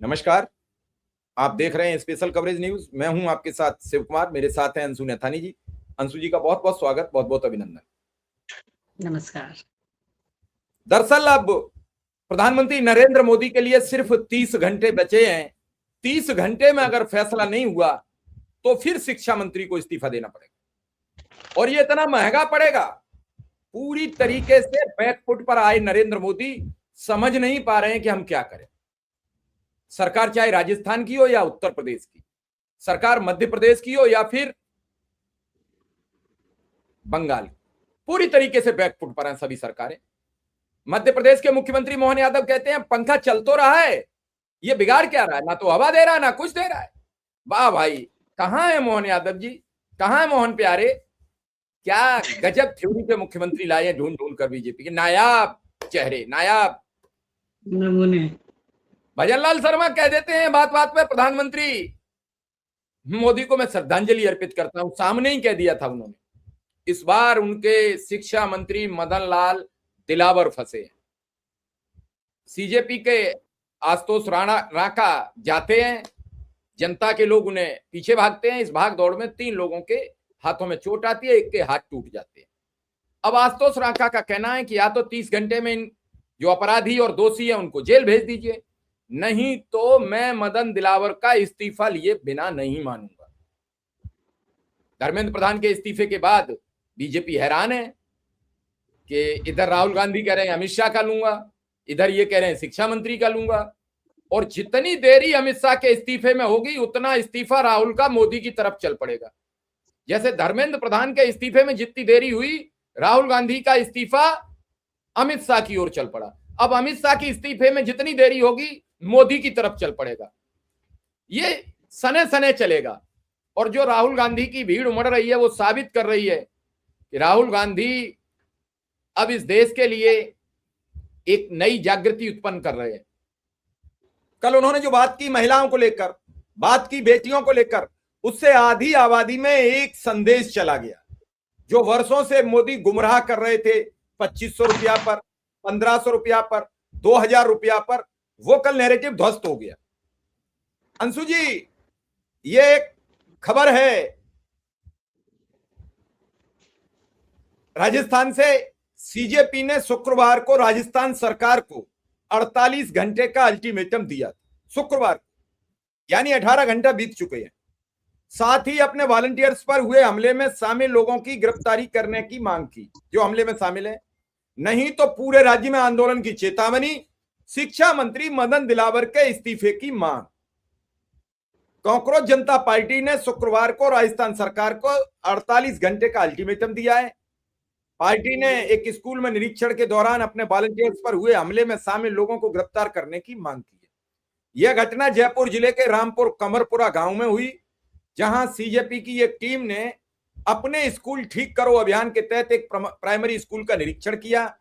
नमस्कार। आप देख रहे हैं स्पेशल कवरेज न्यूज। मैं हूं आपके साथ शिव कुमार, मेरे साथ हैं अंशु नैथानी जी। अंशु जी का बहुत बहुत स्वागत, बहुत बहुत अभिनंदन। नमस्कार। दरअसल अब प्रधानमंत्री नरेंद्र मोदी के लिए सिर्फ 30 घंटे बचे हैं। 30 घंटे में अगर फैसला नहीं हुआ तो फिर शिक्षा मंत्री को इस्तीफा देना पड़ेगा, और ये इतना महंगा पड़ेगा। पूरी तरीके से बैकफुट पर आए नरेंद्र मोदी समझ नहीं पा रहे हैं कि हम क्या करें। सरकार चाहे राजस्थान की हो या उत्तर प्रदेश की, सरकार मध्य प्रदेश की हो या फिर बंगाल, पूरी तरीके से बैकफुट पर हैं सभी सरकारें। मध्य प्रदेश के मुख्यमंत्री मोहन यादव कहते हैं पंखा चल तो रहा है, ये बिगाड़ क्या रहा है, ना तो हवा दे रहा है ना कुछ दे रहा है। वाह भाई, कहां है मोहन यादव जी, कहां है मोहन प्यारे। क्या गजब थ्योरी पे मुख्यमंत्री लाए हैं ढूंढ ढूंढ कर बीजेपी के नायाब चेहरे, नायाब नमूने। भजनलाल शर्मा कह देते हैं बात बात में प्रधानमंत्री मोदी को मैं श्रद्धांजलि अर्पित करता हूं। सामने ही कह दिया था उन्होंने। इस बार उनके शिक्षा मंत्री मदन लाल दिलावर फंसे हैं। सीजेपी के आशुतोष राणा जाते हैं, जनता के लोग उन्हें पीछे भागते हैं। इस भाग दौड़ में 3 लोगों के हाथों में चोट आती है, एक के हाथ टूट जाते हैं। अब आशुतोष राणा का कहना है कि या तो 30 घंटे में इन जो अपराधी और दोषी है उनको जेल भेज दीजिए, नहीं तो मैं मदन दिलावर का इस्तीफा लिए बिना नहीं मानूंगा। धर्मेंद्र प्रधान के इस्तीफे के बाद बीजेपी हैरान है कि इधर राहुल गांधी कह रहे हैं अमित शाह का लूंगा, इधर ये कह रहे हैं शिक्षा मंत्री का लूंगा, और जितनी देरी अमित शाह के इस्तीफे में होगी उतना इस्तीफा राहुल का मोदी की तरफ चल पड़ेगा। जैसे धर्मेंद्र प्रधान के इस्तीफे में जितनी देरी हुई, राहुल गांधी का इस्तीफा अमित शाह की ओर चल पड़ा। अब अमित शाह की इस्तीफे में जितनी देरी होगी मोदी की तरफ चल पड़ेगा। ये सने सने चलेगा, और जो राहुल गांधी की भीड़ उमड़ रही है वो साबित कर रही है कि राहुल गांधी अब इस देश के लिए एक नई जागृति उत्पन्न कर रहे हैं। कल उन्होंने जो बात की महिलाओं को लेकर, बात की बेटियों को लेकर, उससे आधी आबादी में एक संदेश चला गया। जो वर्षों से मोदी गुमराह कर रहे थे 2500 रुपया पर, 1500 रुपया पर, 2000 रुपया पर, वो कल नैरेटिव ध्वस्त हो गया। अंशु जी, ये एक खबर है राजस्थान से। सीजेपी ने शुक्रवार को राजस्थान सरकार को 48 घंटे का अल्टीमेटम दिया था। शुक्रवार, यानी 18 घंटा बीत चुके हैं। साथ ही अपने वॉलंटियर्स पर हुए हमले में शामिल लोगों की गिरफ्तारी करने की मांग की जो हमले में शामिल है, नहीं तो पूरे राज्य में आंदोलन की चेतावनी। शिक्षा मंत्री मदन दिलावर के इस्तीफे की मांग। कांग्रेस जनता पार्टी ने शुक्रवार को राजस्थान सरकार को 48 घंटे का अल्टीमेटम दिया है। पार्टी ने एक स्कूल में निरीक्षण के दौरान अपने वॉलंटियर्स पर हुए हमले में शामिल लोगों को गिरफ्तार करने की मांग की है। यह घटना जयपुर जिले के रामपुर कमरपुरा गांव में हुई, जहां सीजेपी की एक टीम ने अपने स्कूल ठीक करो अभियान के तहत एक प्राइमरी स्कूल का निरीक्षण किया।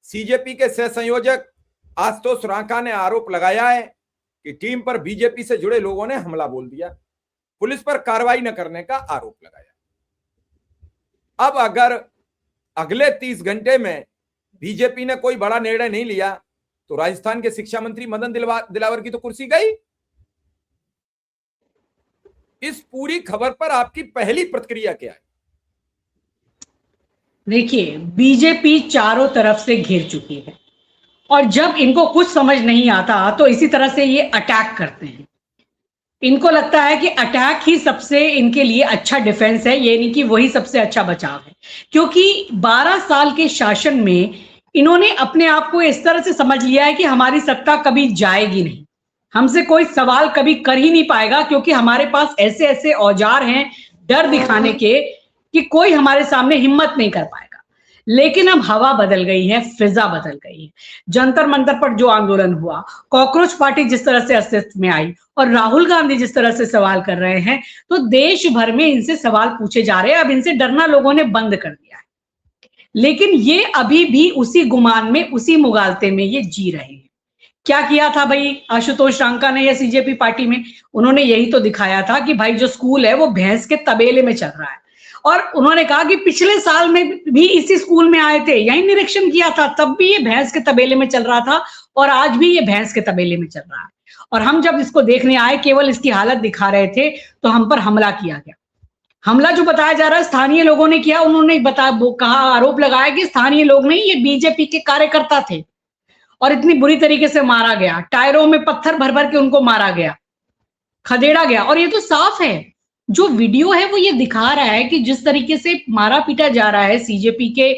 सीजेपी के सह संयोजक आशुतोष राणा ने आरोप लगाया है कि टीम पर बीजेपी से जुड़े लोगों ने हमला बोल दिया, पुलिस पर कार्रवाई न करने का आरोप लगाया। अब अगर अगले 30 घंटे में बीजेपी ने कोई बड़ा निर्णय नहीं लिया तो राजस्थान के शिक्षा मंत्री मदन दिलावर की तो कुर्सी गई। इस पूरी खबर पर आपकी पहली प्रतिक्रिया क्या है? देखिए, बीजेपी चारों तरफ से घिर चुकी है, और जब इनको कुछ समझ नहीं आता तो इसी तरह से ये अटैक करते हैं। इनको लगता है कि अटैक ही सबसे इनके लिए अच्छा डिफेंस है, ये नहीं कि वही सबसे अच्छा बचाव है। क्योंकि 12 साल के शासन में इन्होंने अपने आप को इस तरह से समझ लिया है कि हमारी सत्ता कभी जाएगी नहीं, हमसे कोई सवाल कभी कर ही नहीं पाएगा, क्योंकि हमारे पास ऐसे ऐसे औजार हैं डर दिखाने के कि कोई हमारे सामने हिम्मत नहीं कर पाएगा। लेकिन अब हवा बदल गई है, फिजा बदल गई है। जंतर मंतर पर जो आंदोलन हुआ, कॉकरोच पार्टी जिस तरह से अस्तित्व में आई, और राहुल गांधी जिस तरह से सवाल कर रहे हैं, तो देश भर में इनसे सवाल पूछे जा रहे हैं। अब इनसे डरना लोगों ने बंद कर दिया है, लेकिन ये अभी भी उसी गुमान में, उसी मुगालते में ये जी रहे हैं। क्या किया था भाई आशुतोष राणा ने या सीजेपी पार्टी में? उन्होंने यही तो दिखाया था कि भाई जो स्कूल है वो भैंस के तबेले में चल रहा है, और उन्होंने कहा कि पिछले साल में भी इसी स्कूल में आए थे, यही निरीक्षण किया था, तब भी ये भैंस के तबेले में चल रहा था, और आज भी ये भैंस के तबेले में चल रहा है। और हम जब इसको देखने आए, केवल इसकी हालत दिखा रहे थे, तो हम पर हमला किया गया। हमला जो बताया जा रहा है स्थानीय लोगों ने किया, उन्होंने वो कहा, आरोप लगाया कि स्थानीय लोग नहीं, ये बीजेपी के कार्यकर्ता थे और इतनी बुरी तरीके से मारा गया, टायरों में पत्थर भर भर के उनको मारा गया, खदेड़ा गया। और ये तो साफ है, जो वीडियो है वो ये दिखा रहा है कि जिस तरीके से मारा पीटा जा रहा है सीजेपी के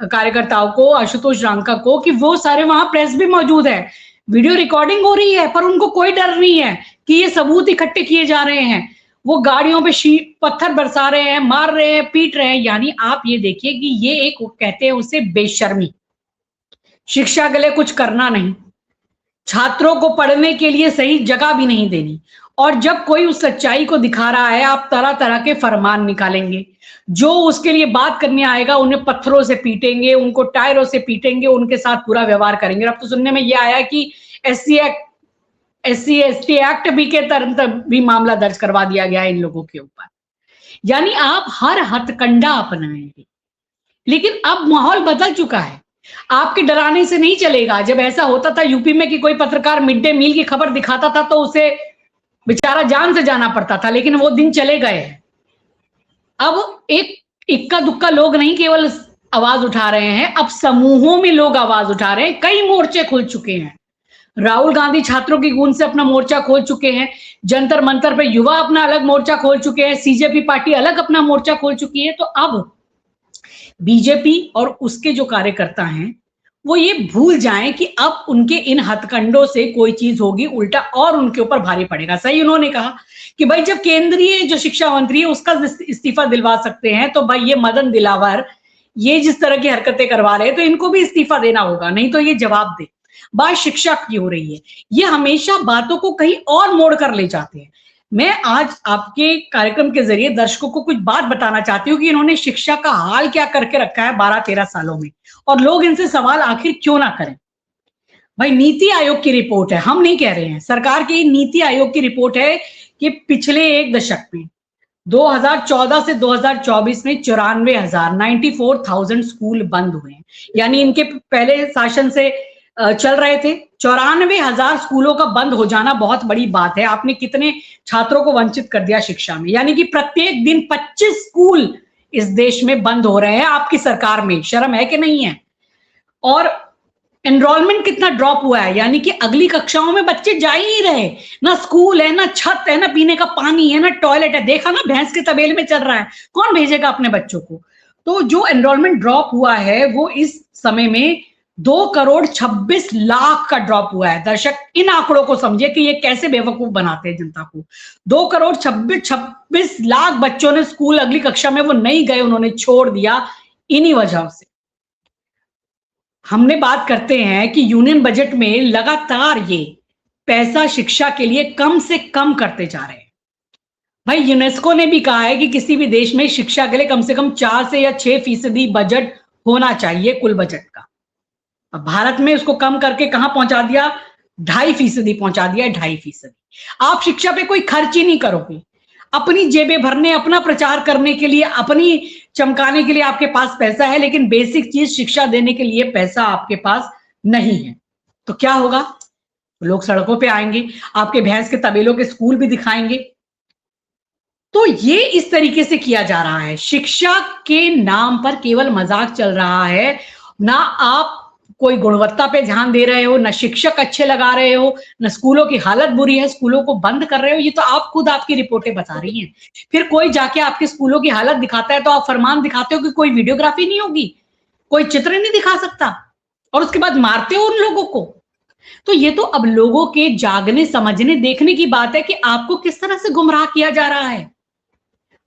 कार्यकर्ताओं को, आशुतोष रांका को, कि वो सारे, वहां प्रेस भी मौजूद है, वीडियो रिकॉर्डिंग हो रही है, पर उनको कोई डर नहीं है कि ये सबूत इकट्ठे किए जा रहे हैं। वो गाड़ियों पे पत्थर बरसा रहे हैं, मार रहे हैं, पीट रहे हैं। यानी आप ये देखिए कि ये एक, कहते हैं उसे बेशर्मी, शिक्षा के लिए कुछ करना नहीं, छात्रों को पढ़ने के लिए सही जगह भी नहीं देनी। और जब कोई उस सच्चाई को दिखा रहा है, आप तरह तरह के फरमान निकालेंगे, जो उसके लिए बात करने आएगा उन्हें पत्थरों से पीटेंगे, उनको टायरों से पीटेंगे, उनके साथ पूरा व्यवहार करेंगे। अब तो सुनने में यह आया कि SC एक्ट भी के तहत भी मामला दर्ज करवा दिया गया है इन लोगों के ऊपर। यानी आप हर हथकंडा अपनाएंगे। लेकिन अब माहौल बदल चुका है, आपके डराने से नहीं चलेगा। जब ऐसा होता था यूपी में कि कोई पत्रकार मिड डे मील की खबर दिखाता था तो उसे बेचारा जान से जाना पड़ता था, लेकिन वो दिन चले गए हैं। अब एक इक्का दुक्का लोग नहीं केवल आवाज उठा रहे हैं, अब समूहों में लोग आवाज उठा रहे हैं। कई मोर्चे खुल चुके हैं। राहुल गांधी छात्रों की गूंज से अपना मोर्चा खोल चुके हैं, जंतर मंतर पे युवा अपना अलग मोर्चा खोल चुके हैं, सीजेपी पार्टी अलग अपना मोर्चा खोल चुकी है। तो अब बीजेपी और उसके जो कार्यकर्ता हैं वो ये भूल जाएं कि अब उनके इन हथकंडों से कोई चीज होगी, उल्टा और उनके ऊपर भारी पड़ेगा। सही उन्होंने कहा कि भाई जब केंद्रीय जो शिक्षा मंत्री है उसका इस्तीफा दिलवा सकते हैं, तो भाई ये मदन दिलावर ये जिस तरह की हरकतें करवा रहे हैं तो इनको भी इस्तीफा देना होगा, नहीं तो ये जवाब दे। बात शिक्षा की हो रही है, ये हमेशा बातों को कहीं और मोड़ कर ले जाते हैं। मैं आज आपके कार्यक्रम के जरिए दर्शकों को कुछ बात बताना चाहती हूँ कि इन्होंने शिक्षा का हाल क्या करके रखा है 12-13 सालों में, और लोग इनसे सवाल आखिर क्यों ना करें। भाई नीति आयोग की रिपोर्ट है, हम नहीं कह रहे हैं, सरकार की नीति आयोग की रिपोर्ट है कि पिछले एक दशक में 2014 से 2024 में 94,000 स्कूल बंद हुए हैं। यानी इनके पहले शासन से चल रहे थे, 94,000 स्कूलों का बंद हो जाना बहुत बड़ी बात है। आपने कितने छात्रों को वंचित कर दिया शिक्षा में। यानी कि प्रत्येक दिन 25 स्कूल इस देश में बंद हो रहे हैं आपकी सरकार में। शर्म है कि नहीं है? और एनरोलमेंट कितना ड्रॉप हुआ है, यानी कि अगली कक्षाओं में बच्चे जा ही नहीं रहे। ना स्कूल है, ना छत है, ना पीने का पानी है, ना टॉयलेट है। देखा ना, भैंस के तबेले में चल रहा है, कौन भेजेगा अपने बच्चों को। तो जो एनरोलमेंट ड्रॉप हुआ है वो इस समय में 2,26,00,000 का ड्रॉप हुआ है। दर्शक इन आंकड़ों को समझे कि ये कैसे बेवकूफ बनाते हैं जनता को। 2,26,00,000 बच्चों ने स्कूल अगली कक्षा में वो नहीं गए, उन्होंने छोड़ दिया इन्हीं वजह से। हमने बात करते हैं कि यूनियन बजट में लगातार ये पैसा शिक्षा के लिए कम से कम करते जा रहे हैं। भाई यूनेस्को ने भी कहा है कि किसी भी देश में शिक्षा के लिए कम से कम 4 से या 6% बजट होना चाहिए कुल बजट का। अब भारत में उसको कम करके कहां पहुंचा दिया, 2.5% पहुंचा दिया, 2.5%। आप शिक्षा पे कोई खर्च ही नहीं करोगे, अपनी जेबें भरने, अपना प्रचार करने के लिए, अपनी चमकाने के लिए आपके पास पैसा है, लेकिन बेसिक चीज शिक्षा देने के लिए पैसा आपके पास नहीं है। तो क्या होगा? लोग सड़कों पे आएंगे, आपके भैंस के तबेलों के स्कूल भी दिखाएंगे। तो ये इस तरीके से किया जा रहा है। शिक्षा के नाम पर केवल मजाक चल रहा है, ना आप कोई गुणवत्ता पे ध्यान दे रहे हो, ना शिक्षक अच्छे लगा रहे हो, ना स्कूलों की हालत बुरी है, स्कूलों को बंद कर रहे हो। ये तो आप खुद, आपकी रिपोर्टें बता रही हैं। फिर कोई जाके आपके स्कूलों की हालत दिखाता है तो आप फरमान दिखाते हो कि कोई वीडियोग्राफी नहीं होगी, कोई चित्र नहीं दिखा सकता, और उसके बाद मारते हो उन लोगों को। तो ये तो अब लोगों के जागने, समझने, देखने की बात है कि आपको किस तरह से गुमराह किया जा रहा है।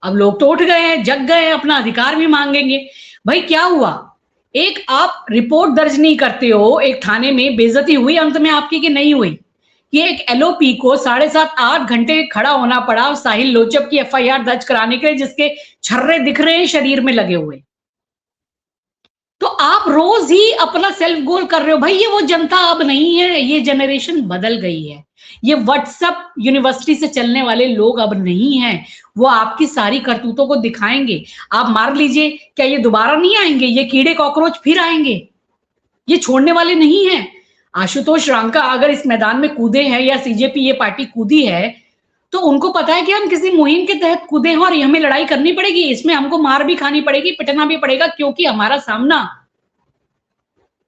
अब लोग तो उठ गए हैं, जग गए हैं, अपना अधिकार भी मांगेंगे। भाई क्या हुआ, एक आप रिपोर्ट दर्ज नहीं करते हो, एक थाने में बेइज्जती हुई अंत में आपकी कि नहीं हुई? ये एक LOP को 7.5-8 घंटे खड़ा होना पड़ा साहिल लोचप की FIR दर्ज कराने के लिए, जिसके छर्रे दिख रहे हैं शरीर में लगे हुए। तो आप रोज ही अपना सेल्फ गोल कर रहे हो। भाई ये वो जनता अब नहीं है, ये जनरेशन बदल गई है। ये व्हाट्सएप यूनिवर्सिटी से चलने वाले लोग अब नहीं हैं। वो आपकी सारी करतूतों को दिखाएंगे। आप मार लीजिए, क्या ये दोबारा नहीं आएंगे? ये कीड़े कॉकरोच फिर आएंगे, ये छोड़ने वाले नहीं हैं। आशुतोष रांका अगर इस मैदान में कूदे हैं या सीजेपी ये पार्टी कूदी है तो उनको पता है कि हम किसी मुहिम के तहत कूदे हैं और हमें लड़ाई करनी पड़ेगी, इसमें हमको मार भी खानी पड़ेगी, पिटना भी पड़ेगा, क्योंकि हमारा सामना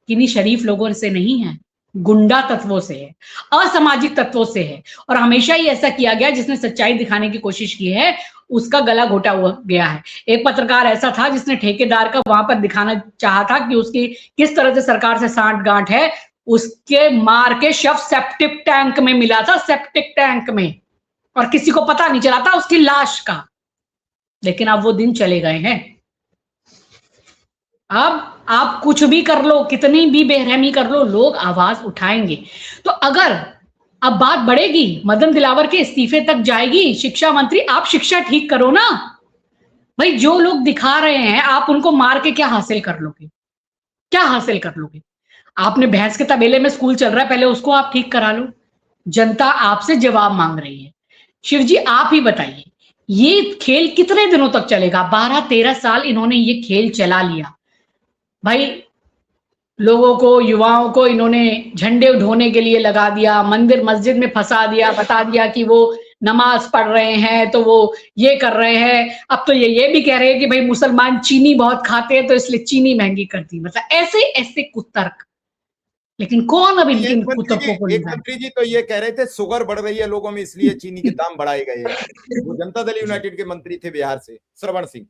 किन्हीं शरीफ लोगों से नहीं है, गुंडा तत्वों से है, असामाजिक तत्वों से है। और हमेशा ही ऐसा किया गया, जिसने सच्चाई दिखाने की कोशिश की है उसका गला घोटा हुआ गया है। एक पत्रकार ऐसा था जिसने ठेकेदार का वहां पर दिखाना चाहा था कि उसकी किस तरह से सरकार से सांठ गांठ है, उसके मार के शव सेप्टिक टैंक में मिला था, सेप्टिक टैंक में, और किसी को पता नहीं चला था उसकी लाश का। लेकिन अब वो दिन चले गए हैं। अब आप कुछ भी कर लो, कितनी भी बेरहमी कर लो, लोग आवाज उठाएंगे। तो अगर अब बात बढ़ेगी, मदन दिलावर के इस्तीफे तक जाएगी, शिक्षा मंत्री आप शिक्षा ठीक करो ना भाई। जो लोग दिखा रहे हैं आप उनको मार के क्या हासिल कर लोगे, क्या हासिल कर लोगे? आपने भैंस के तबेले में स्कूल चल रहा है, पहले उसको आप ठीक करा लो। जनता आपसे जवाब मांग रही है। शिव जी आप ही बताइए, ये खेल कितने दिनों तक चलेगा? 12-13 साल इन्होंने ये खेल चला लिया भाई। लोगों को, युवाओं को इन्होंने झंडे ढोने के लिए लगा दिया, मंदिर मस्जिद में फंसा दिया, बता दिया कि वो नमाज पढ़ रहे हैं तो वो ये कर रहे हैं। अब तो ये भी कह रहे हैं कि भाई मुसलमान चीनी बहुत खाते हैं तो इसलिए चीनी महंगी कर दी। मतलब ऐसे ऐसे कुतर्क, लेकिन कौन अब इनके कुतर्कों को एक मंत्री जी तो ये कह रहे थे शुगर बढ़ रही है लोगों में इसलिए चीनी के दाम बढ़ाए गए हैं। वो जनता दल यूनाइटेड के मंत्री थे बिहार से, श्रवण सिंह।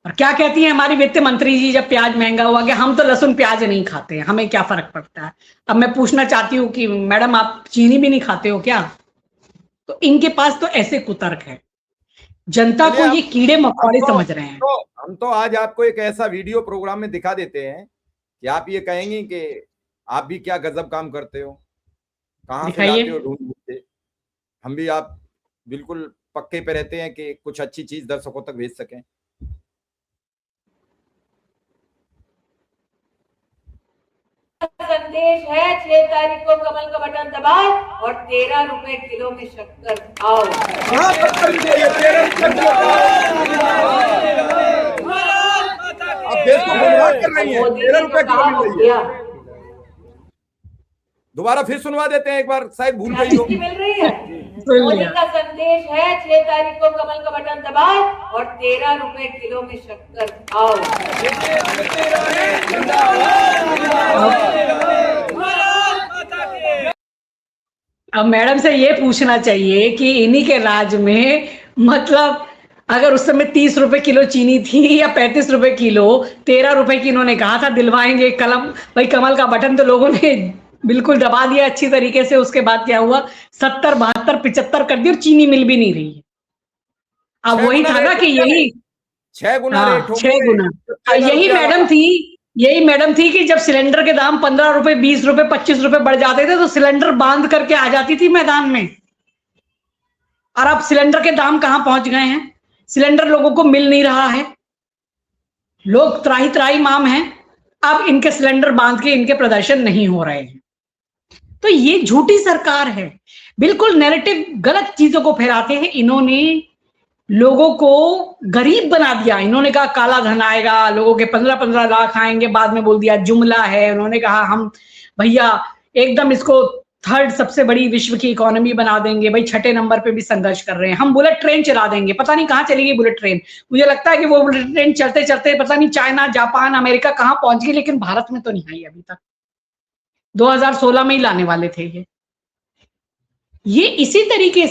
और क्या कहती है हमारी वित्त मंत्री जी जब प्याज महंगा हुआ कि हम तो लहसुन प्याज नहीं खाते हैं, हमें क्या फर्क पड़ता है। अब मैं पूछना चाहती हूँ कि मैडम आप चीनी भी नहीं खाते हो क्या? तो इनके पास तो ऐसे कुतर्क है, जनता को ये कीड़े मकोड़े समझ रहे हैं। हम तो आज आपको एक ऐसा वीडियो प्रोग्राम में दिखा देते हैं कि आप ये कहेंगे कि आप भी क्या गजब काम करते हो, कहाँ से लाते हो ढूंढ के। हम भी आप बिल्कुल पक्के पे रहते हैं कि कुछ अच्छी चीज दर्शकों तक भेज सकें। संदेश है 6 तारीख को कमल का बटन दबाओ और 13 रुपए किलो में शक्कर खाओ। अब देश को गुमराह कर रही है, 13 रुपए किलो मिल रही है। दोबारा फिर सुनवा देते हैं एक बार, शायद भूल गई हो। मिल रही है। मोदी का संदेश है 6 तारीख को कमल का बटन दबाओ और 13 रुपए किलो में शक्कर खाओ। अब मैडम से ये पूछना चाहिए कि इन्हीं के राज में, मतलब अगर उस समय 30 रुपए किलो चीनी थी या 35 रुपए किलो, 13 रुपए की इन्होंने कहा था दिलवाएंगे कलम भाई कमल का बटन, तो लोगों ने बिल्कुल दबा दिया अच्छी तरीके से। उसके बाद क्या हुआ, 70, 72, 75 कर दी और चीनी मिल भी नहीं रही है। अब वही था ना कि यही 6 गुना, 6 गुना यही मैडम थी कि जब सिलेंडर के दाम 15 रुपए, 20 रुपए, 25 रुपए बढ़ जाते थे तो सिलेंडर बांध करके आ जाती थी मैदान में। और अब सिलेंडर के दाम कहां पहुंच गए हैं, सिलेंडर लोगों को मिल नहीं रहा है, लोग त्राही त्राही माम हैं। अब इनके सिलेंडर बांध के इनके प्रदर्शन नहीं हो रहे हैं। तो ये झूठी सरकार है, बिल्कुल नैरेटिव गलत चीजों को फैलाते हैं। इन्होंने लोगों को गरीब बना दिया। इन्होंने कहा काला धन आएगा, लोगों के 15-15 लाख आएंगे, बाद में बोल दिया जुमला है। उन्होंने कहा हम भैया एकदम इसको 3rd सबसे बड़ी विश्व की इकोनॉमी बना देंगे। भाई 6ठे नंबर पे भी संघर्ष कर रहे हैं। हम बुलेट ट्रेन चला देंगे। पता नहीं कहां चली गई बुलेट ट्रेन। मुझे लगता है कि वो बुलेट ट्रेन चलते चलते पता नहीं चाइना, जापान, अमेरिका कहां पहुंच गई, लेकिन भारत में तो नहीं आई अभी तक। 2016 में ही लाने वाले थे ये इसी तरीके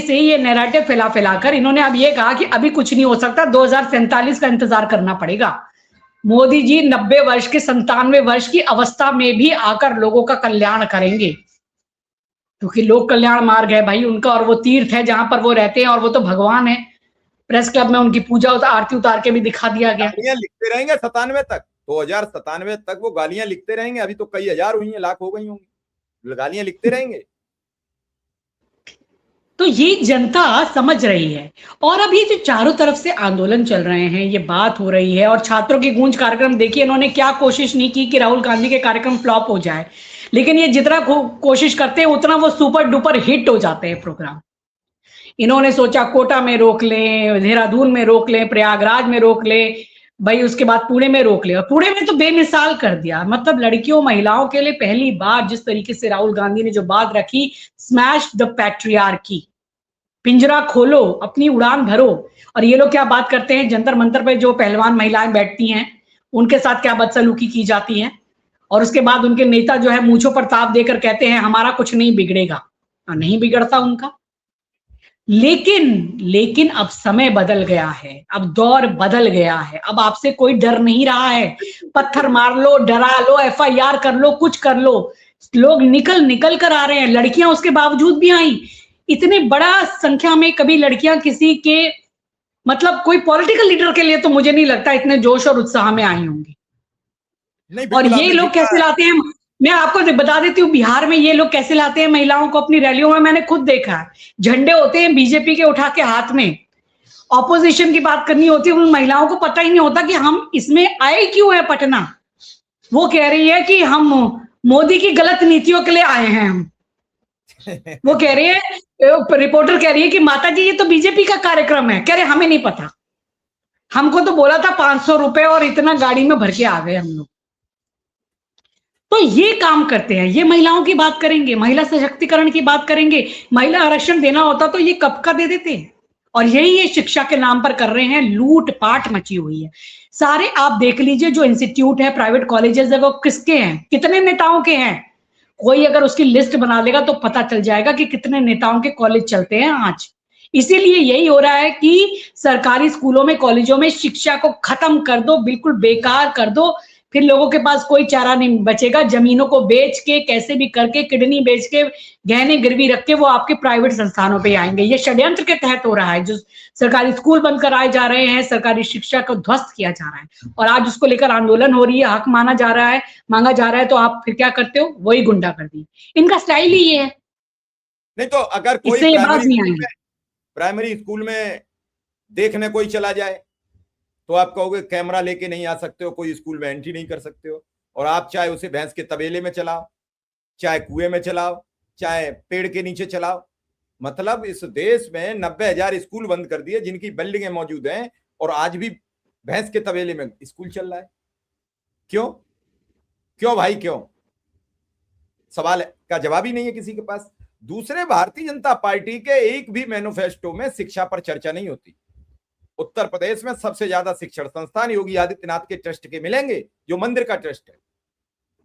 से ये नैरेटिव फैलाकर इन्होंने अब ये कहा कि अभी कुछ नहीं हो सकता, 2047 का इंतजार करना पड़ेगा। मोदी जी 90 वर्ष के 97 वर्ष की अवस्था में भी आकर लोगों का कल्याण करेंगे, क्योंकि लोक कल्याण मार्ग है भाई उनका, और वो तीर्थ है जहां पर वो रहते हैं, और वो तो भगवान है। प्रेस क्लब में उनकी पूजा आरती उतार के भी दिखा दिया गया। गालियां लिखते रहेंगे 97 तक, 2097 तक वो गालियां लिखते रहेंगे। अभी तो कई हजार हुई हैं, लाख हो गई होंगी, गालियां लिखते रहेंगे। तो ये जनता समझ रही है। और अब ये जो चारों तरफ से आंदोलन चल रहे हैं, ये बात हो रही है, और छात्रों की गूंज कार्यक्रम देखिए, इन्होंने क्या कोशिश नहीं की कि राहुल गांधी के कार्यक्रम फ्लॉप हो जाए, लेकिन ये जितना कोशिश करते हैं उतना वो सुपर डुपर हिट हो जाते हैं प्रोग्राम। इन्होंने सोचा कोटा में रोक लें, देहरादून में रोक लें, प्रयागराज में रोक लें, भाई उसके बाद पुणे में रोक लिया, पुणे में तो बेमिसाल कर दिया। मतलब लड़कियों महिलाओं के लिए पहली बार जिस तरीके से राहुल गांधी ने जो बात रखी, स्मैश द पैट्रियार्की, पिंजरा खोलो, अपनी उड़ान भरो। और ये लोग क्या बात करते हैं, जंतर मंतर पे जो पहलवान महिलाएं बैठती हैं उनके साथ क्या बदसलूकी की जाती है, और उसके बाद उनके नेता जो है मूंछों पर ताप देकर कहते हैं हमारा कुछ नहीं बिगड़ेगा। नहीं बिगड़ता उनका। लेकिन अब समय बदल गया है, अब दौर बदल गया है, अब आपसे कोई डर नहीं रहा है। पत्थर मार लो, डरा लो, एफआईआर कर लो, कुछ कर लो, लोग निकल कर आ रहे हैं। लड़कियां उसके बावजूद भी आई। इतने बड़ा संख्या में कभी लड़कियां किसी के, मतलब कोई पॉलिटिकल लीडर के लिए तो मुझे नहीं लगता इतने जोश और उत्साह में आई होंगी। नहीं, और बिल्कुल ये आपने लोग देखा। कैसे लाते हैं, मैं आपको बता देती हूँ, बिहार में ये लोग कैसे लाते हैं महिलाओं को अपनी रैलियों में। मैंने खुद देखा है, झंडे होते हैं बीजेपी के उठा के हाथ में, ऑपोजिशन की बात करनी होती है, उन महिलाओं को पता ही नहीं होता कि हम इसमें आए क्यों है पटना। वो कह रही है कि हम मोदी की गलत नीतियों के लिए आए हैं हम। वो कह रही है, रिपोर्टर कह रही है कि माता जी ये तो बीजेपी का कार्यक्रम है। कह रहे हमें नहीं पता, हमको तो बोला था 500 रुपए और इतना गाड़ी में भर के आ गए हम लोग। तो ये काम करते हैं। ये महिलाओं की बात करेंगे, महिला सशक्तिकरण की बात करेंगे, महिला आरक्षण देना होता तो ये कब का दे देते हैं। और यही ये शिक्षा के नाम पर कर रहे हैं, लूट पाट मची हुई है। सारे आप देख लीजिए जो इंस्टीट्यूट है, प्राइवेट कॉलेजेस है, वो किसके हैं, कितने नेताओं के हैं। कोई अगर उसकी लिस्ट बना लेगा तो पता चल जाएगा कि कितने नेताओं के कॉलेज चलते हैं आज। इसीलिए यही हो रहा है कि सरकारी स्कूलों में, कॉलेजों में शिक्षा को खत्म कर दो, बिल्कुल बेकार कर दो। फिर लोगों के पास कोई चारा नहीं बचेगा। जमीनों को बेच के, कैसे भी करके, किडनी बेच के, गहने गिरवी रख के वो आपके प्राइवेट संस्थानों पे आएंगे। ये षड्यंत्र के तहत हो रहा है। जो सरकारी स्कूल बंद कराए जा रहे हैं, सरकारी शिक्षा को ध्वस्त किया जा रहा है, और आज उसको लेकर आंदोलन हो रही है, हक मांगा जा रहा है, तो आप फिर क्या करते हो, वही गुंडागर्दी। इनका स्टाइल ही ये है। नहीं तो अगर कोई इससे ये बात नहीं आएगी। प्राइमरी स्कूल में देखने कोई चला जाए तो आप कहोगे कैमरा लेके नहीं आ सकते हो, कोई स्कूल में एंट्री नहीं कर सकते हो। और आप चाहे उसे भैंस के तबेले में चलाओ, चाहे कुएं में चलाओ, चाहे पेड़ के नीचे चलाओ। मतलब इस देश में 90,000 स्कूल बंद कर दिए जिनकी बिल्डिंगें मौजूद हैं, और आज भी भैंस के तबेले में स्कूल चल रहा है। क्यों क्यों भाई क्यों? सवाल का जवाब ही नहीं है किसी के पास। दूसरे, भारतीय जनता पार्टी के एक भी मैनिफेस्टो में शिक्षा पर चर्चा नहीं होती। उत्तर प्रदेश में सबसे ज्यादा शिक्षण संस्थान योगी आदित्यनाथ के ट्रस्ट के मिलेंगे, जो मंदिर का ट्रस्ट है।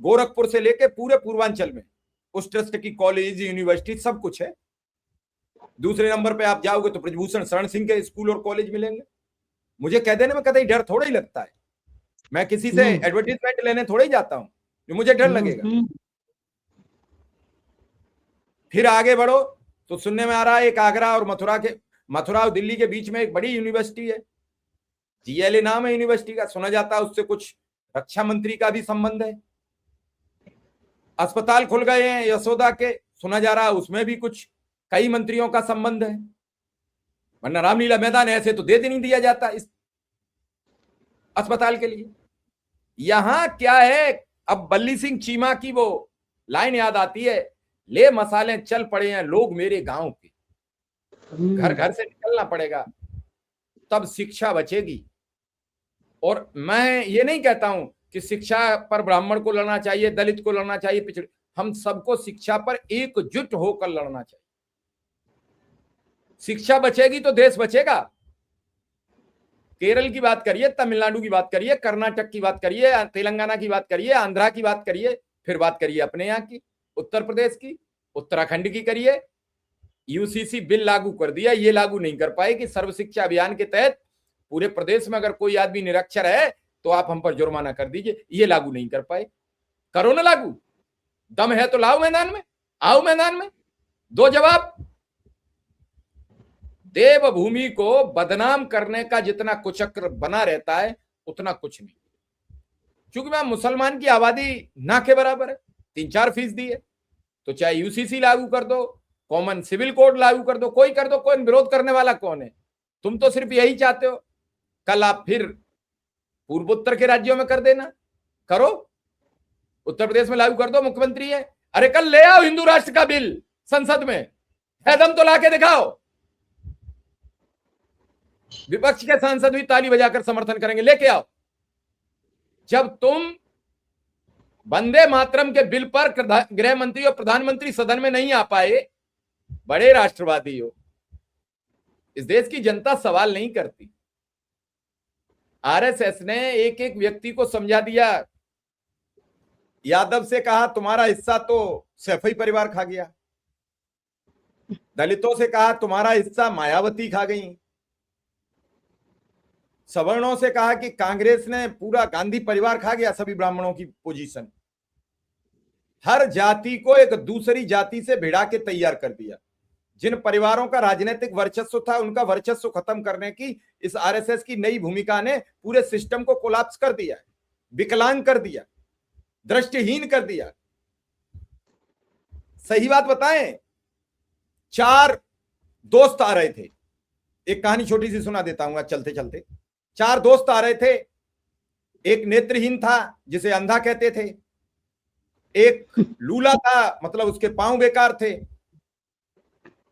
गोरखपुर से लेके पूरे पूर्वांचल में उस ट्रस्ट की कॉलेज, यूनिवर्सिटी सब कुछ है। दूसरे नंबर पे आप जाओगे तो ब्रजभूषण शरण सिंह के स्कूल और कॉलेज मिलेंगे। मुझे कह देने में कतई डर थोड़ा ही लगता है। मैं किसी से एडवर्टीजमेंट लेने थोड़ा ही जाता हूं जो मुझे डर लगेगा। फिर आगे बढ़ो तो सुनने में आ रहा है एक आगरा और दिल्ली के बीच में एक बड़ी यूनिवर्सिटी है, जीएलए नाम है यूनिवर्सिटी का। सुना जाता है उससे कुछ रक्षा मंत्री का भी संबंध है। अस्पताल खुल गए हैं यशोदा के, सुना जा रहा है उसमें भी कुछ कई मंत्रियों का संबंध है। वरना रामलीला मैदान ऐसे तो दे नहीं दिया जाता इस अस्पताल के लिए। यहां क्या है, अब बल्ली सिंह चीमा की वो लाइन याद आती है, ले मसाले चल पड़े हैं लोग मेरे गांव के। घर घर से निकलना पड़ेगा तब शिक्षा बचेगी। और मैं ये नहीं कहता हूं कि शिक्षा पर ब्राह्मण को लड़ना चाहिए, दलित को लड़ना चाहिए, पिछड़े, हम सबको शिक्षा पर एकजुट होकर लड़ना चाहिए। शिक्षा बचेगी तो देश बचेगा। केरल की बात करिए, तमिलनाडु की बात करिए, कर्नाटक की बात करिए, तेलंगाना की बात करिए, आंध्रा की बात करिए, फिर बात करिए अपने यहाँ की, उत्तर प्रदेश की, उत्तराखंड की करिए। यूसीसी बिल लागू कर दिया, ये लागू नहीं कर पाए कि सर्व शिक्षा अभियान के तहत पूरे प्रदेश में अगर कोई आदमी निरक्षर है तो आप हम पर जुर्माना कर दीजिए, ये लागू नहीं कर पाए। करो ना लागू, दम है तो लाओ मैदान में, आओ मैदान में, दो जवाब। देवभूमि को बदनाम करने का जितना कुचक्र बना रहता है उतना कुछ नहीं। क्योंकि मैं मुसलमान की आबादी ना के बराबर है, 3-4% है, तो चाहे यूसीसी लागू कर दो, कॉमन सिविल कोड लागू कर दो, कोई कर दो, कोई विरोध करने वाला कौन है? तुम तो सिर्फ यही चाहते हो। कल आप फिर पूर्वोत्तर के राज्यों में कर देना, करो, उत्तर प्रदेश में लागू कर दो, मुख्यमंत्री है। अरे कल ले आओ हिंदू राष्ट्र का बिल संसद में, है दम तो लाके दिखाओ। विपक्ष के सांसद भी ताली बजाकर समर्थन करेंगे, लेके आओ, जब तुम वंदे मातरम के बिल पर गृह मंत्री और प्रधानमंत्री सदन में नहीं आ पाए, बड़े राष्ट्रवादी हो, इस देश की जनता सवाल नहीं करती। आरएसएस ने एक एक व्यक्ति को समझा दिया। यादव से कहा तुम्हारा हिस्सा तो सैफई परिवार खा गया, दलितों से कहा तुम्हारा हिस्सा मायावती खा गई, सवर्णों से कहा कि कांग्रेस ने पूरा गांधी परिवार खा गया, सभी ब्राह्मणों की पोजीशन। हर जाति को एक दूसरी जाति से भिड़ा के तैयार कर दिया। जिन परिवारों का राजनीतिक वर्चस्व था उनका वर्चस्व खत्म करने की इस आरएसएस की नई भूमिका ने पूरे सिस्टम को कोलैप्स कर दिया, विकलांग कर दिया, दृष्टिहीन कर दिया। सही बात बताएं, 4 दोस्त आ रहे थे, एक कहानी छोटी सी सुना देता हूं चलते चलते। 4 दोस्त आ रहे थे, एक नेत्रहीन था जिसे अंधा कहते थे, एक लूला था मतलब उसके पांव बेकार थे,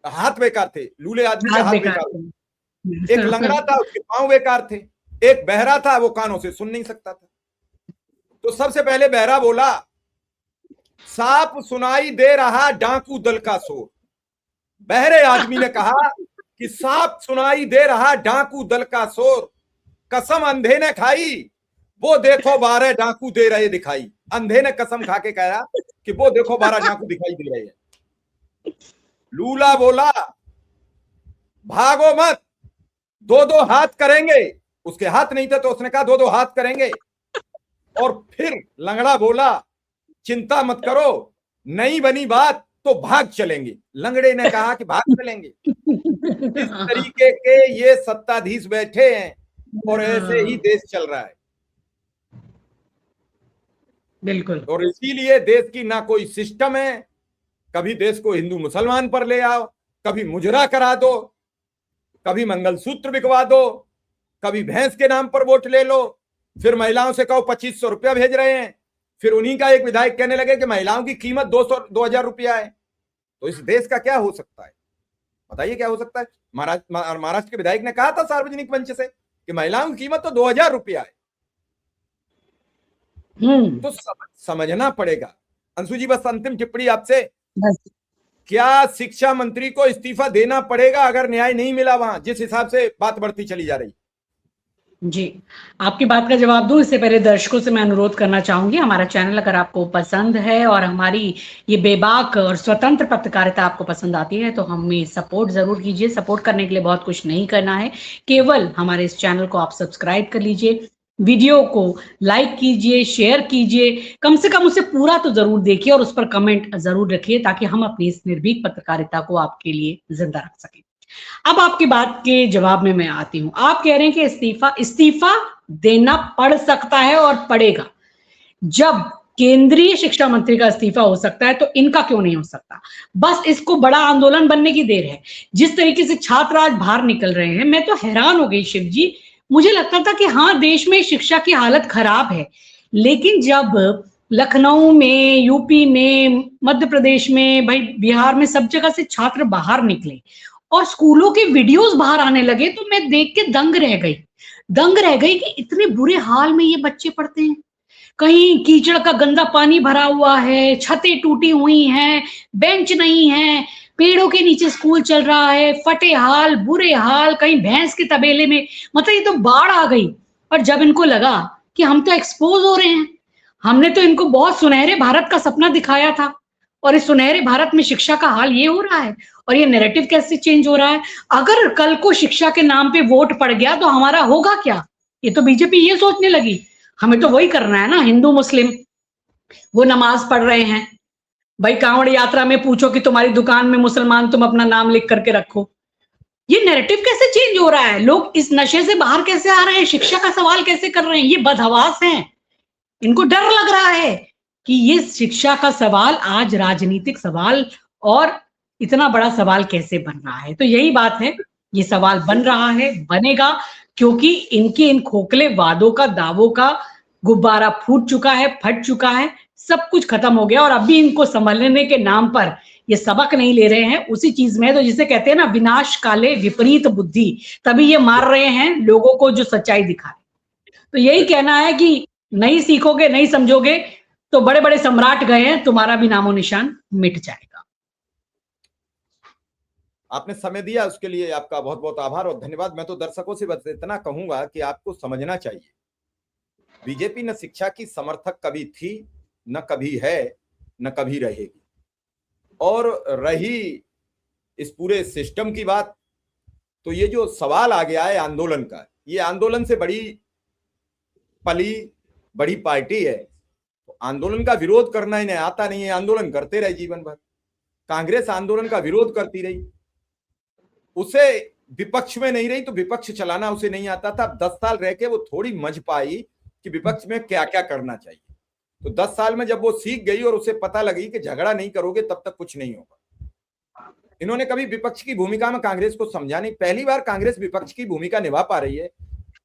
हाथ बेकार थे, लूले आदमी के हाथ बेकार थे, एक लंगड़ा था उसके पांव बेकार थे, एक बहरा था वो कानों से सुन नहीं सकता था। तो सबसे पहले बहरा बोला, सांप सुनाई दे रहा डाकू दल का शोर। बहरे आदमी ने कहा कि सांप सुनाई दे रहा डाकू दल का शोर, कसम अंधे ने खाई वो देखो 12 डाकू दे रहे दिखाई। अंधे ने कसम खा के कहा कि वो देखो 12 डाकू दिखाई दे रहे हैं। लूला बोला भागो मत, 2-2 हाथ करेंगे। उसके हाथ नहीं थे तो उसने कहा 2-2 हाथ करेंगे। और फिर लंगड़ा बोला चिंता मत करो, नहीं बनी बात तो भाग चलेंगे। लंगड़े ने कहा कि भाग चलेंगे। इस तरीके के ये सत्ताधीश बैठे हैं और ऐसे ही देश चल रहा है। बिल्कुल। और इसीलिए देश की ना कोई सिस्टम है। कभी देश को हिंदू मुसलमान पर ले आओ, कभी मुजरा करा दो, कभी मंगलसूत्र बिकवा दो, कभी भैंस के नाम पर वोट ले लो, फिर महिलाओं से कहो 2500 रुपया भेज रहे हैं। फिर उन्हीं का एक विधायक कहने लगे कि महिलाओं की कीमत 2000 रुपया है। तो इस देश का क्या हो सकता है? बताइए क्या हो सकता है? महाराष्ट्र के विधायक ने कहा था सार्वजनिक मंच से कि महिलाओं की कीमत तो 2000 रुपया है। तो समझना पड़ेगा। अंशु जी, बस अंतिम टिप्पणी आपसे, क्या शिक्षा मंत्री को इस्तीफा देना पड़ेगा अगर न्याय नहीं मिला वहां, जिस हिसाब से बात बढ़ती चली जा रही? जी, आपकी बात का जवाब दूं इससे पहले दर्शकों से मैं अनुरोध करना चाहूंगी, हमारा चैनल अगर आपको पसंद है और हमारी ये बेबाक और स्वतंत्र पत्रकारिता आपको पसंद आती है तो हमें सपोर्ट जरूर कीजिए। सपोर्ट करने के लिए बहुत कुछ नहीं करना है, केवल हमारे इस चैनल को आप सब्सक्राइब कर लीजिए, वीडियो को लाइक कीजिए, शेयर कीजिए, कम से कम उसे पूरा तो जरूर देखिए और उस पर कमेंट जरूर रखिए ताकि हम अपनी इस निर्भीक पत्रकारिता को आपके लिए जिंदा रख सकें। अब आपकी बात के जवाब में मैं आती हूं। आप कह रहे हैं कि इस्तीफा देना पड़ सकता है और पड़ेगा। जब केंद्रीय शिक्षा मंत्री का इस्तीफा हो सकता है तो इनका क्यों नहीं हो सकता? बस इसको बड़ा आंदोलन बनने की देर है। जिस तरीके से छात्र आज बाहर निकल रहे हैं, मैं तो हैरान हो गई शिव जी। मुझे लगता था कि हाँ, देश में शिक्षा की हालत खराब है, लेकिन जब लखनऊ में, यूपी में, मध्य प्रदेश में, भाई बिहार में, सब जगह से छात्र बाहर निकले और स्कूलों के वीडियोस बाहर आने लगे तो मैं देख के दंग रह गई कि इतने बुरे हाल में ये बच्चे पढ़ते हैं। कहीं कीचड़ का गंदा पानी भरा हुआ है, छतें टूटी हुई हैं, बेंच नहीं है, पेड़ों के नीचे स्कूल चल रहा है, फटे हाल, बुरे हाल, कहीं भैंस के तबेले में, मतलब ये तो बाढ़ आ गई। और जब इनको लगा कि हम तो एक्सपोज हो रहे हैं, हमने तो इनको बहुत सुनहरे भारत का सपना दिखाया था और इस सुनहरे भारत में शिक्षा का हाल ये हो रहा है और ये नैरेटिव कैसे चेंज हो रहा है? अगर कल को शिक्षा के नाम पे वोट पड़ गया तो हमारा होगा क्या? ये तो बीजेपी ये सोचने लगी, हमें तो वही करना है ना, हिंदू मुस्लिम वो नमाज पढ़ रहे हैं, भाई कांवड़ यात्रा में पूछो कि तुम्हारी दुकान में मुसलमान तुम अपना नाम लिख करके रखो। ये नैरेटिव कैसे चेंज हो रहा है? लोग इस नशे से बाहर कैसे आ रहे हैं? शिक्षा का सवाल कैसे कर रहे हैं? ये बदहवास हैं, इनको डर लग रहा है कि ये शिक्षा का सवाल आज राजनीतिक सवाल और इतना बड़ा सवाल कैसे बन रहा है। तो यही बात है, ये सवाल बन रहा है, बनेगा, क्योंकि इनके इन खोखले वादों का, दावों का गुब्बारा फूट चुका है, फट चुका है, सब कुछ खत्म हो गया और अभी इनको संभलने के नाम पर ये सबक नहीं ले रहे हैं, उसी चीज में। तो जिसे कहते हैं ना, विनाश काले विपरीत बुद्धि, तभी ये मार रहे हैं लोगों को जो सच्चाई दिखा रहे। तो यही कहना है कि नहीं सीखोगे, नहीं समझोगे, तो बड़े बड़े सम्राट गए हैं, तुम्हारा भी नामो निशान मिट जाएगा। आपने समय दिया उसके लिए आपका बहुत बहुत आभार और धन्यवाद। मैं तो दर्शकों से बस इतना कहूंगा कि आपको समझना चाहिए, बीजेपी न शिक्षा की समर्थक कभी थी, न कभी है, न कभी रहेगी। और रही इस पूरे सिस्टम की बात, तो ये जो सवाल आ गया है आंदोलन का, ये आंदोलन से बड़ी पली बड़ी पार्टी है, तो आंदोलन का विरोध करना इन्हें आता नहीं है, आंदोलन करते रहे जीवन भर। कांग्रेस आंदोलन का विरोध करती रही, उसे विपक्ष में नहीं रही तो विपक्ष चलाना उसे नहीं आता था। 10 साल रह के वो थोड़ी मझ पाई कि विपक्ष में क्या क्या करना चाहिए। तो 10 साल में जब वो सीख गई और उसे पता लगी कि झगड़ा नहीं करोगे तब तक कुछ नहीं होगा, इन्होंने कभी विपक्ष की भूमिका में कांग्रेस को समझा नहीं। पहली बार कांग्रेस विपक्ष की भूमिका निभा पा रही है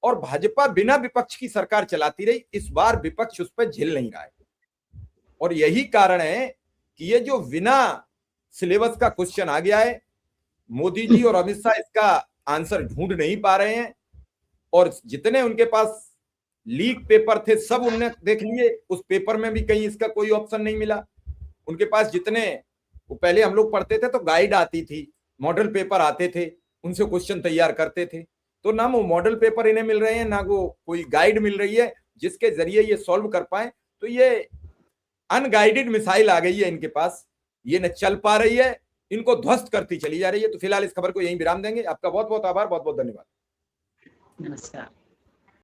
और भाजपा बिना विपक्ष की सरकार चलाती रही। इस बार विपक्ष उस पर झेल नहीं रहा है और यही कारण है कि ये जो बिना सिलेबस का क्वेश्चन आ गया है, मोदी जी और अमित शाह इसका आंसर ढूंढ नहीं पा रहे हैं और जितने उनके पास लीक पेपर थे सब उन्होंने देख लिए, उस पेपर में भी कहीं इसका कोई ऑप्शन नहीं मिला। उनके पास जितने वो पहले हम लोग पढ़ते थे तो गाइड आती थी, मॉडल पेपर आते थे, उनसे क्वेश्चन तैयार करते थे, तो ना वो मॉडल पेपर इन्हें मिल रहे हैं ना वो कोई गाइड मिल रही है जिसके जरिए ये सॉल्व कर पाए। तो ये अनगाइडेड मिसाइल आ गई है इनके पास, ये न चल पा रही है, इनको ध्वस्त करती चली जा रही है। तो फिलहाल इस खबर को यहीं विराम देंगे। आपका बहुत बहुत आभार, बहुत बहुत धन्यवाद। नमस्कार।